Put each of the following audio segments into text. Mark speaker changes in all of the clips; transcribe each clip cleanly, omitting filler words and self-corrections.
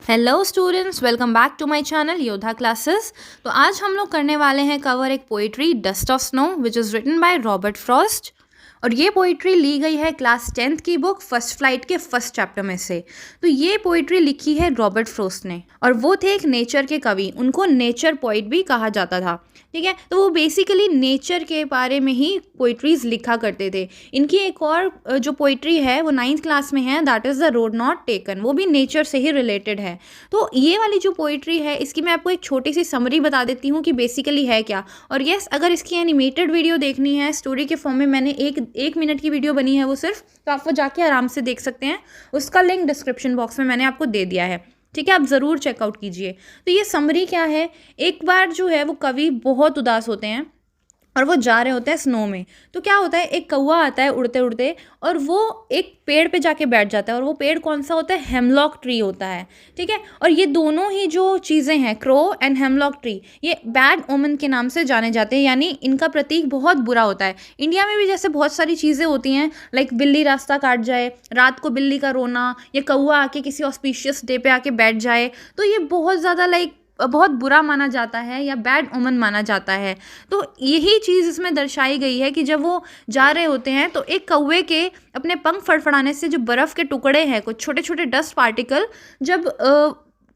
Speaker 1: Hello students, welcome back to my channel Yoddha classes. तो आज हम लोग करने वाले हैं कवर एक poetry dust of snow which is written by Robert Frost. और ये पोइट्री ली गई है क्लास 10th की बुक फर्स्ट फ्लाइट के फर्स्ट चैप्टर में से। तो ये पोइट्री लिखी है रॉबर्ट फ्रॉस्ट ने, और वो थे एक नेचर के कवि, उनको नेचर पोइट भी कहा जाता था। ठीक है, तो वो बेसिकली नेचर के बारे में ही पोइट्रीज लिखा करते थे। इनकी एक और जो पोइट्री है वो 9th क्लास में है, that is the road not taken, वो भी नेचर से ही रिलेटेड है। तो ये वाली जो पोइट्री है इसकी मैं आपको एक छोटी सी समरी बता देती हूँ कि बेसिकली है क्या। और यस, अगर इसकी एनिमेटेड वीडियो देखनी है स्टोरी के फॉर्म में, मैंने एक मिनट की वीडियो बनी है वो सिर्फ, तो आप वो जाके आराम से देख सकते हैं। उसका लिंक डिस्क्रिप्शन बॉक्स में मैंने आपको दे दिया है। ठीक है, आप ज़रूर चेकआउट कीजिए। तो ये समरी क्या है, एक बार जो है वो कवि बहुत उदास होते हैं और वो जा रहे होते हैं स्नो में। तो क्या होता है, एक कौवा आता है उड़ते उड़ते और वो एक पेड़ पे जाके बैठ जाता है। और वो पेड़ कौन सा होता है, हेमलॉक ट्री होता है। ठीक है, और ये दोनों ही जो चीज़ें हैं, क्रो एंड हेमलॉक ट्री, ये बैड ओमन के नाम से जाने जाते हैं, यानी इनका प्रतीक बहुत बुरा होता है। इंडिया में भी जैसे बहुत सारी चीज़ें होती हैं, लाइक बिल्ली रास्ता काट जाए, रात को बिल्ली का रोना, या कौवा आके किसी ऑस्पिशियस डे पे आके बैठ जाए, तो ये बहुत ज़्यादा बहुत बुरा माना जाता है या बैड ओमन माना जाता है। तो यही चीज़ इसमें दर्शाई गई है कि जब वो जा रहे होते हैं तो एक कौवे के अपने पंख फड़फड़ाने से जो बर्फ़ के टुकड़े हैं, कुछ छोटे छोटे डस्ट पार्टिकल, जब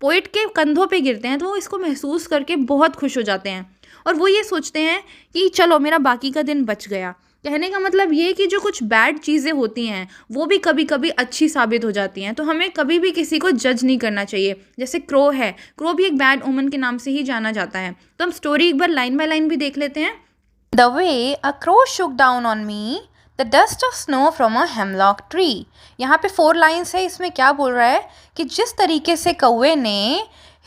Speaker 1: पोइट के कंधों पे गिरते हैं तो वो इसको महसूस करके बहुत खुश हो जाते हैं। और वो ये सोचते हैं कि चलो मेरा बाकी का दिन बच गया। कहने का मतलब ये कि जो कुछ बैड चीज़ें होती हैं वो भी कभी कभी अच्छी साबित हो जाती हैं। तो हमें कभी भी किसी को जज नहीं करना चाहिए। जैसे क्रो है, क्रो भी एक बैड ओमन के नाम से ही जाना जाता है। तो हम स्टोरी एक बार लाइन बाय लाइन भी देख लेते हैं।
Speaker 2: The way a crow shook down on me, the dust of snow from a hemlock tree। यहाँ पे 4 लाइन्स है। इसमें क्या बोल रहा है कि जिस तरीके से कौवे ने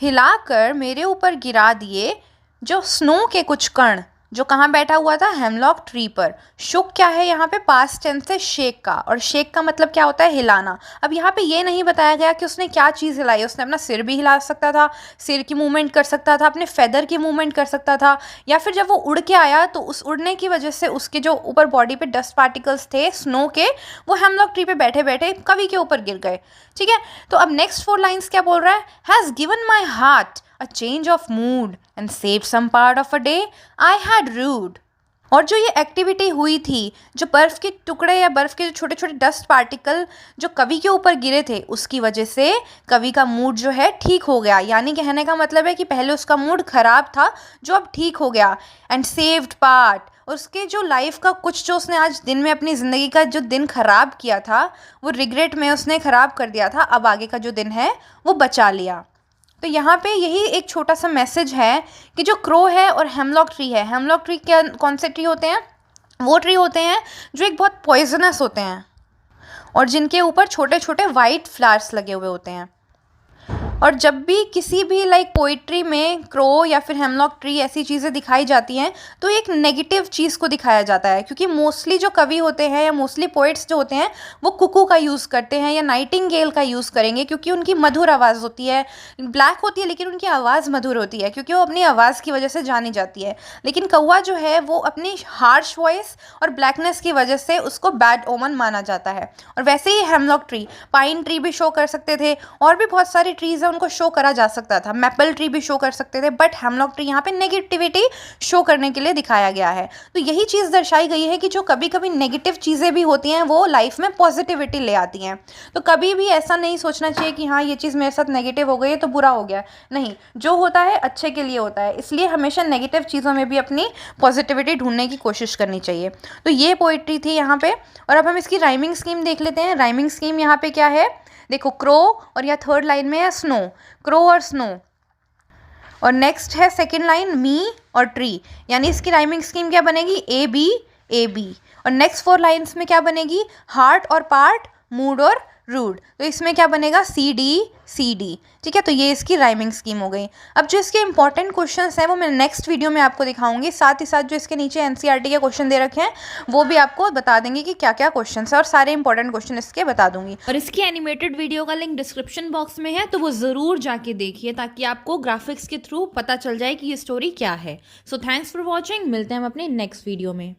Speaker 2: हिलाकर मेरे ऊपर गिरा दिए जो स्नो के कुछ कण, जो कहाँ बैठा हुआ था, हेमलॉक ट्री पर। शुक क्या है यहाँ पे, पास्ट टेंस है शेक का, और शेक का मतलब क्या होता है, हिलाना। अब यहाँ पे ये नहीं बताया गया कि उसने क्या चीज़ हिलाई। उसने अपना सिर भी हिला सकता था, सिर की मूवमेंट कर सकता था, अपने फेदर की मूवमेंट कर सकता था, या फिर जब वो उड़ के आया तो उस उड़ने की वजह से उसके जो ऊपर बॉडी पे डस्ट पार्टिकल्स थे स्नो के, वो हेमलॉक ट्री पे बैठे बैठे कवि के ऊपर गिर गए। ठीक है, तो अब नेक्स्ट 4 लाइन्स क्या बोल रहा है, has given my heart a change of mood and saved some part of a day I had rued। और जो ये एक्टिविटी हुई थी, जो बर्फ़ के टुकड़े या बर्फ़ के जो छोटे छोटे डस्ट पार्टिकल जो कवि के ऊपर गिरे थे, उसकी वजह से कवि का मूड जो है ठीक हो गया। यानी कहने का मतलब है कि पहले उसका मूड ख़राब था जो अब ठीक हो गया। एंड सेव्ड पार्ट, उसके जो लाइफ का कुछ, जो उसने आज दिन में अपनी ज़िंदगी का जो दिन ख़राब किया था, वो रिग्रेट में उसने ख़राब कर दिया था, अब आगे का जो दिन है वो बचा लिया। तो यहाँ पे यही एक छोटा सा मैसेज है कि जो क्रो है और हेमलॉक ट्री है, हेमलॉक ट्री क्या, कौन से ट्री होते हैं, वो ट्री होते हैं जो एक बहुत पॉइजनस होते हैं और जिनके ऊपर छोटे छोटे वाइट फ्लावर्स लगे हुए होते हैं। और जब भी किसी भी पोइट्री में क्रो या फिर हेमलॉक ट्री ऐसी चीज़ें दिखाई जाती हैं तो एक नेगेटिव चीज़ को दिखाया जाता है, क्योंकि मोस्टली जो कवि होते हैं या मोस्टली पोइट्स जो होते हैं वो कुकू का यूज़ करते हैं या नाइटिंगेल का यूज़ करेंगे, क्योंकि उनकी मधुर आवाज़ होती है, ब्लैक होती है लेकिन उनकी आवाज़ मधुर होती है, क्योंकि वो अपनी आवाज़ की वजह से जानी जाती है। लेकिन कौवा जो है वो अपनी हार्श वॉइस और ब्लैकनेस की वजह से उसको बैड ओमन माना जाता है। और वैसे ही हेमलॉक ट्री, पाइन ट्री भी शो कर सकते थे, और भी बहुत सारी ट्रीज़ उनको शो करा जा सकता था, मैपल ट्री भी शो कर सकते थे, बट हेमलॉक ट्री यहाँ पे नेगेटिविटी शो करने के लिए दिखाया गया है। तो यही चीज़ दर्शाई गई है कि जो कभी कभी नेगेटिव चीज़ें भी होती हैं वो लाइफ में पॉजिटिविटी ले आती हैं। तो कभी भी ऐसा नहीं सोचना चाहिए कि हाँ ये चीज़ मेरे साथ नेगेटिव हो गई है तो बुरा हो गया। नहीं, जो होता है अच्छे के लिए होता है, इसलिए हमेशा नेगेटिव चीज़ों में भी अपनी पॉजिटिविटी ढूंढने की कोशिश करनी चाहिए। तो ये पोइट्री थी यहाँ पे। और अब हम इसकी राइमिंग स्कीम देख लेते हैं। राइमिंग स्कीम यहाँ पे क्या है, देखो, क्रो और या 3rd लाइन में है स्नो, क्रो और स्नो, और नेक्स्ट है 2nd लाइन मी और ट्री। यानी इसकी राइमिंग स्कीम क्या बनेगी, ए बी ए बी। और नेक्स्ट 4 लाइन्स में क्या बनेगी, हार्ट और पार्ट, मूड और रूड। तो इसमें क्या बनेगा, सी डी सी डी। ठीक है, तो ये इसकी राइमिंग स्कीम हो गई। अब जो इसके इंपॉर्टेंट क्वेश्चंस हैं वो मैं नेक्स्ट वीडियो में आपको दिखाऊंगी। साथ ही साथ जो इसके नीचे एनसीईआरटी के क्वेश्चन दे रखे हैं वो भी आपको बता देंगे कि क्या क्या क्वेश्चन है, और सारे इंपॉर्टेंट क्वेश्चन इसके बता दूंगी।
Speaker 1: और इसकी एनिमेटेड वीडियो का लिंक डिस्क्रिप्शन बॉक्स में है, तो वो ज़रूर जाके देखिए ताकि आपको ग्राफिक्स के थ्रू पता चल जाए कि ये स्टोरी क्या है। सो थैंक्स फॉर वॉचिंग, मिलते हैं हम अपने नेक्स्ट वीडियो में।